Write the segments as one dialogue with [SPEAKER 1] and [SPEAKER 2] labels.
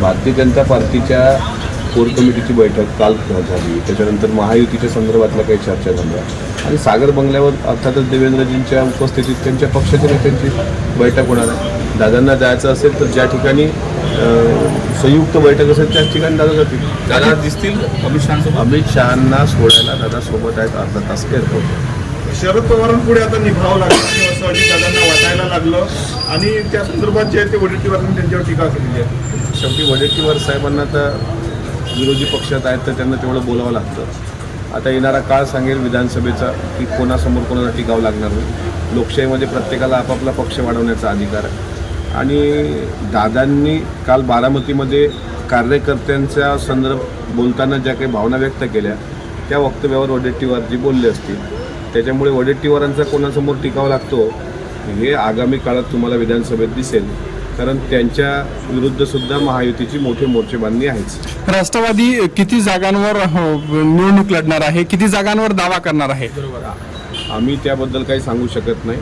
[SPEAKER 1] भारतीय जनता पार्टीच्या कोर कमिटीची बैठक काल झाली, त्याच्यानंतर महायुतीच्या संदर्भातल्या काही चर्चा झाल्या आणि सागर बंगल्यावर अर्थातच देवेंद्रजींच्या उपस्थितीत त्यांच्या पक्षाच्या नेत्यांची बैठक होणार आहे. दादांना जायचं असेल तर ज्या ठिकाणी संयुक्त बैठक असेल त्याच ठिकाणी दादा जातील.
[SPEAKER 2] दादा दिसतील
[SPEAKER 1] अमित शहांना सोडायला दादा सोबत आहेत अर्धा तास एअरपोर्ट.
[SPEAKER 3] शरद पवारांपुढे आता निभावं लागलं असं अजितदादांना वाटायला लागलं आणि त्या संदर्भात जे आहे ते वडेट्टीवारांनी त्यांच्यावर टीका केलेली आहे.
[SPEAKER 1] शेवटी वडेट्टीवार साहेबांना तर विरोधी पक्षात आहेत तर त्यांना तेवढं बोलावं लागतं. आता येणारा काळ सांगेल विधानसभेचा की कोणासमोर कोणाला टिकावं लागणार नाही. लोकशाहीमध्ये प्रत्येकाला आपापला पक्ष वाढवण्याचा अधिकार आहे आणि दादांनी काल बारामतीमध्ये कार्यकर्त्यांच्या संदर्भ बोलताना ज्या काही भावना व्यक्त केल्या त्या वक्तव्यावर वडेट्टीवारजी बोलले असतील. त्याच्यामुळे वडेट्टीवारांचा कोणासमोर टिकावा लागतो हे आगामी काळात तुम्हाला विधानसभेत दिसेल, कारण त्यांच्या विरुद्धसुद्धा महायुतीची मोठे मोर्चेबांधणी आहेच.
[SPEAKER 4] राष्ट्रवादी किती जागांवर निवडणूक लढणार आहे, किती जागांवर दावा करणार आहे?
[SPEAKER 1] आम्ही त्याबद्दल काही सांगू शकत नाही.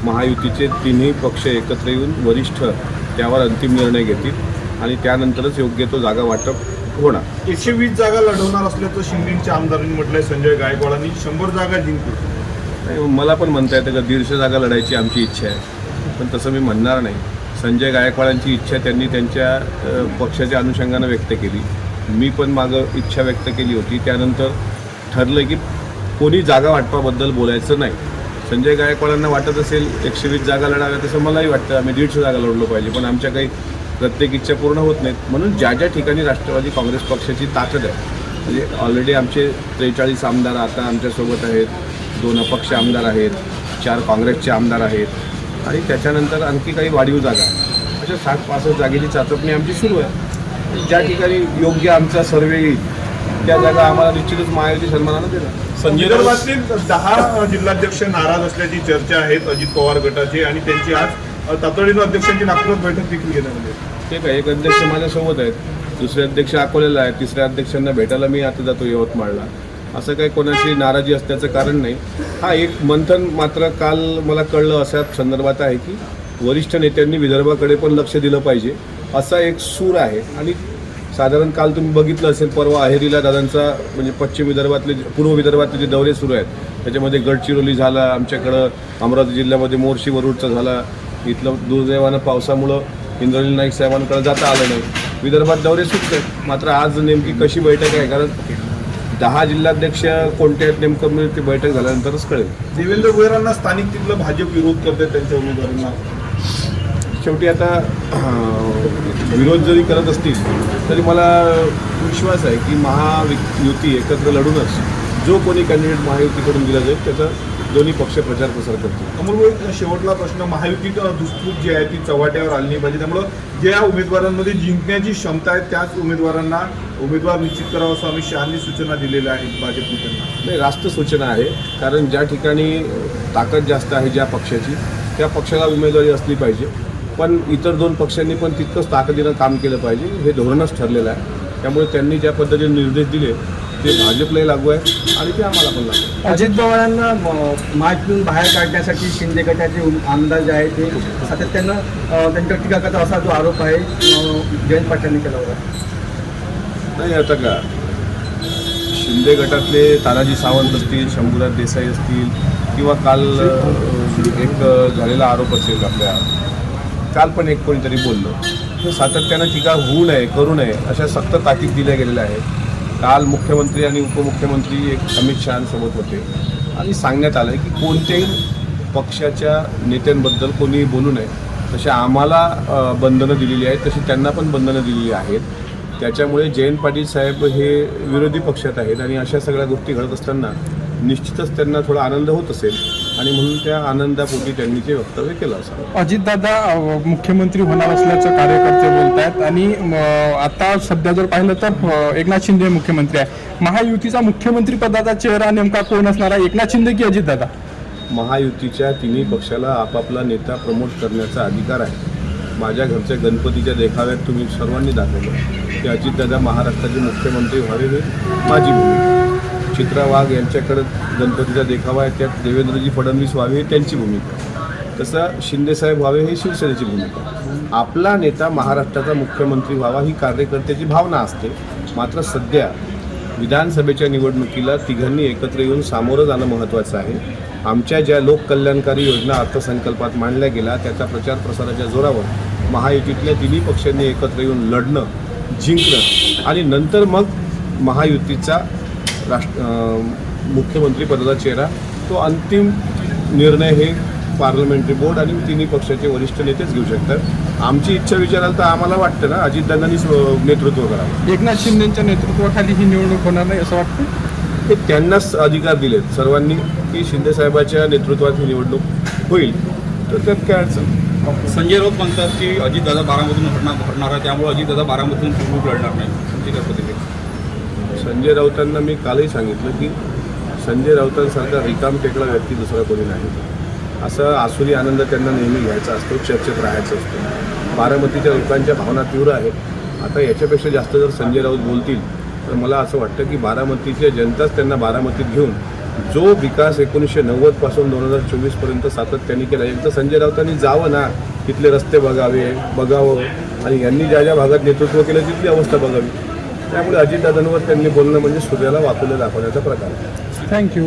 [SPEAKER 1] महायुतीचे तिन्ही पक्ष एकत्र येऊन वरिष्ठ त्यावर अंतिम निर्णय घेतील आणि त्यानंतरच योग्य तो जागा वाटप होणार.
[SPEAKER 3] 120 जागा लढवणार असल्याचं शिंदेच्या आमदारांनी म्हटलंय. संजय गायकवाडांनी 100 जागा जिंकू.
[SPEAKER 1] नाही, मला पण म्हणता येतं का 150 जागा लढायची आमची इच्छा आहे, पण तसं मी म्हणणार नाही. संजय गायकवाडांची इच्छा त्यांनी त्यांच्या पक्षाच्या अनुषंगानं व्यक्त केली. मी पण मागं इच्छा व्यक्त केली होती. त्यानंतर ठरलं की कोणी जागा वाटपाबद्दल बोलायचं नाही. संजय गायकवाडांना वाटत असेल 120 जागा लढाव्या तसं मलाही वाटतं. आम्ही 150 जागा लढलो पाहिजे, पण आमच्या काही प्रत्येक इच्छा पूर्ण होत नाहीत. म्हणून ज्या ज्या ठिकाणी राष्ट्रवादी काँग्रेस पक्षाची ताकद आहे, म्हणजे ऑलरेडी आमचे 43 आमदार आता आमच्यासोबत आहेत, 2 अपक्ष आमदार आहेत, 4 काँग्रेसचे आमदार आहेत आणि त्याच्यानंतर आणखी काही वाढीव जागा, अशा 60-65 जागेची चाचपणी आमची सुरू आहे. ज्या ठिकाणी योग्य आमचा सर्वे येईल त्या जागा आम्हाला निश्चितच महायुती सन्मानानं देणार.
[SPEAKER 3] विदर्भातील 10 जिल्हाध्यक्ष नाराज असल्याची चर्चा आहेत अजित पवार गटाचे आणि त्यांची आज तातडीनं अध्यक्षांची नागपुरात बैठक देखील घेण्यात आली.
[SPEAKER 1] ते काय, एक अध्यक्ष माझ्यासोबत आहेत, दुसरे अध्यक्ष अकोल्याला आहेत, तिसऱ्या अध्यक्षांना भेटायला मी आता जातो यवतमाळला. असं काही कोणाची नाराजी असण्याचं कारण नाही. हा एक मंथन मात्र काल मला कळलं अशा संदर्भात आहे की वरिष्ठ नेत्यांनी विदर्भाकडे पण लक्ष दिलं पाहिजे असा एक सूर आहे. आणि साधारण काल तुम्ही बघितलं असेल परवा अहेरीला दादांचा म्हणजे पश्चिम विदर्भातले पूर्व विदर्भातले जे दौरे सुरू आहेत त्याच्यामध्ये गडचिरोली झाला, आमच्याकडं अमरावती जिल्ह्यामध्ये मोर्शी वरुडचा झाला. इथलं दुर्दैवानं पावसामुळं इंद्रनील नाईक साहेबांकडे जाता आलं नाही. विदर्भात दौरे सुटले. मात्र आज नेमकी कशी बैठक आहे, कारण 10 जिल्हाध्यक्ष कोणते आहेत नेमकं ती बैठक झाल्यानंतरच कळेल.
[SPEAKER 3] देवेंद्र भोईरांना स्थानिक तिथलं भाजप विरोध करते त्यांच्या उमेदवारांना.
[SPEAKER 1] शेवटी आता विरोध जरी करत असतील तरी मला विश्वास आहे की महायुती एकत्र लढूनच जो कोणी कॅन्डिडेट महायुतीकडून दिला जाईल त्याचा दोन्ही पक्ष प्रचार प्रसार करतील.
[SPEAKER 3] अमोल, शेवटला प्रश्न. महायुतीत दुसपूत जी आहे ती चव्हाट्यावर आली नाही पाहिजे, त्यामुळं ज्या उमेदवारांमध्ये जिंकण्याची क्षमता आहे त्याच उमेदवारांना उमेदवार निश्चित करावा असं अमित शहांनी सूचना दिलेल्या आहेत भाजप नेत्यांना.
[SPEAKER 1] नाही, रास्त सूचना आहे, कारण ज्या ठिकाणी ताकद जास्त आहे ज्या पक्षाची त्या पक्षाला उमेदवारी असली पाहिजे, पण इतर 2 पक्षांनी पण तितकंच ताकदीनं काम केलं पाहिजे हे धोरणच ठरलेलं आहे. त्यामुळे त्यांनी ज्या पद्धतीने निर्देश दिले ते भाजपलाही लागू आहे आणि ते आम्हाला पण लागू आहे.
[SPEAKER 5] अजित पवारांना महायुतीतून बाहेर काढण्यासाठी शिंदे गटाचे आमदार जे आहेत ते सातत्यानं त्यांच्यावर टीका करतात असा जो आरोप आहे जयंत पाटलांनी केला होता.
[SPEAKER 1] नाही, आता का शिंदे गटातले तानाजी सावंत असतील, शंभूराज देसाई असतील किंवा काल एक झालेला आरोप असेल आपल्या, काल पण एक कोणीतरी बोललं, सातत्यानं टीका होऊ नये, करू नये अशा सक्त ताकीद दिल्या गेलेल्या आहेत. काल मुख्यमंत्री आणि उपमुख्यमंत्री एक अमित शहांसोबत होते आणि सांगण्यात आलं की कोणत्याही पक्षाच्या नेत्यांबद्दल कोणीही बोलू नये. तशी आम्हाला बंधनं दिलेली आहेत तशी त्यांना पण बंधनं दिलेली आहेत. त्याच्यामुळे जयंत पाटील साहेब हे विरोधी पक्षात आहेत आणि अशा सगळ्या गोष्टी घडत असताना निश्चितच त्यांना थोडा आनंद होत असेल आणि म्हणून त्या आनंदापोटी त्यांनी ते वक्तव्य केलं असावं.
[SPEAKER 4] अजितदादा मुख्यमंत्री होणार असल्याचं कार्यकर्ते बोलत आहेत आणि आता सध्या जर पाहिलं तर एकनाथ शिंदे मुख्यमंत्री आहे. महायुतीचा मुख्यमंत्री पदाचा चेहरा नेमका कोण असणार आहे, एकनाथ शिंदे की अजितदादा?
[SPEAKER 1] महायुतीच्या तिन्ही पक्षाला आपापला नेता प्रमोट करण्याचा अधिकार आहे. माझ्या घरच्या गणपतीच्या देखाव्यात तुम्ही सर्वांनी दाखवलं की अजितदादा महाराष्ट्राचे मुख्यमंत्री व्हावे ही माझी भूमिका. चित्रा वाघ यांच्याकडे गणपतीचा देखावा आहे, त्यात देवेंद्रजी फडणवीस व्हावे ही त्यांची भूमिका. तसं शिंदेसाहेब व्हावे ही शिवसेनेची भूमिका आहे. आपला नेता महाराष्ट्राचा मुख्यमंत्री व्हावा ही कार्यकर्त्याची भावना असते. मात्र सध्या विधानसभेच्या निवडणुकीला तिघांनी एकत्र येऊन सामोरं जाणं महत्त्वाचं आहे. आमच्या ज्या लोककल्याणकारी योजना अर्थसंकल्पात मांडल्या गेल्या त्याच्या प्रचार प्रसाराच्या जोरावर महायुतीतल्या तिन्ही पक्षांनी एकत्र येऊन लढणं, जिंकणं आणि नंतर मग महायुतीचा मुख्यमंत्रीपदाचा चेहरा तो अंतिम निर्णय हे पार्लमेंटरी बोर्ड आणि तिन्ही पक्षाचे वरिष्ठ नेतेच घेऊ शकतात. आमची इच्छा विचाराल तर आम्हाला वाटतं ना अजितदादांनीच नेतृत्व करावं.
[SPEAKER 4] एकनाथ शिंदेच्या नेतृत्वाखाली ही निवडणूक होणार नाही असं वाटतं?
[SPEAKER 1] हे त्यांनाच अधिकार दिलेत सर्वांनी की शिंदेसाहेबाच्या नेतृत्वात ही निवडणूक होईल, तर त्यात काय अडचण.
[SPEAKER 2] संजय राऊत म्हणतात की अजितदादा बारामतीतून हटणार आहे, त्यामुळे अजितदादा बारामतीतून निवडणूक लढणार नाही. तुमची काय प्रतिक्रिया?
[SPEAKER 1] संजय राऊतांना मी कालही सांगितलं की संजय राऊतांसारखा रिकाम टेकडा व्यक्ती दुसरा कोणी नाही. असं आसुरी आनंद त्यांना नेहमी घ्यायचा असतो, चर्चेत राहायचं असतं. बारामतीच्या लोकांच्या भावना तीव्र आहेत. आता याच्यापेक्षा जास्त जर संजय राऊत बोलतील तर मला असं वाटतं की बारामतीच्या जनताच त्यांना बारामतीत घेऊन जो विकास 1990पासून 2024पर्यंत सातत्याने केला, एकदा संजय राऊतांनी जावं ना, तिथले रस्ते बघावं आणि यांनी ज्या ज्या भागात नेतृत्व केलं तिथली अवस्था बघावी. त्यामुळे अजितदादांवर त्यांनी बोलणं म्हणजे सूर्याला वाकवलं दाखवण्याचा प्रकार आहे.
[SPEAKER 4] थँक्यू.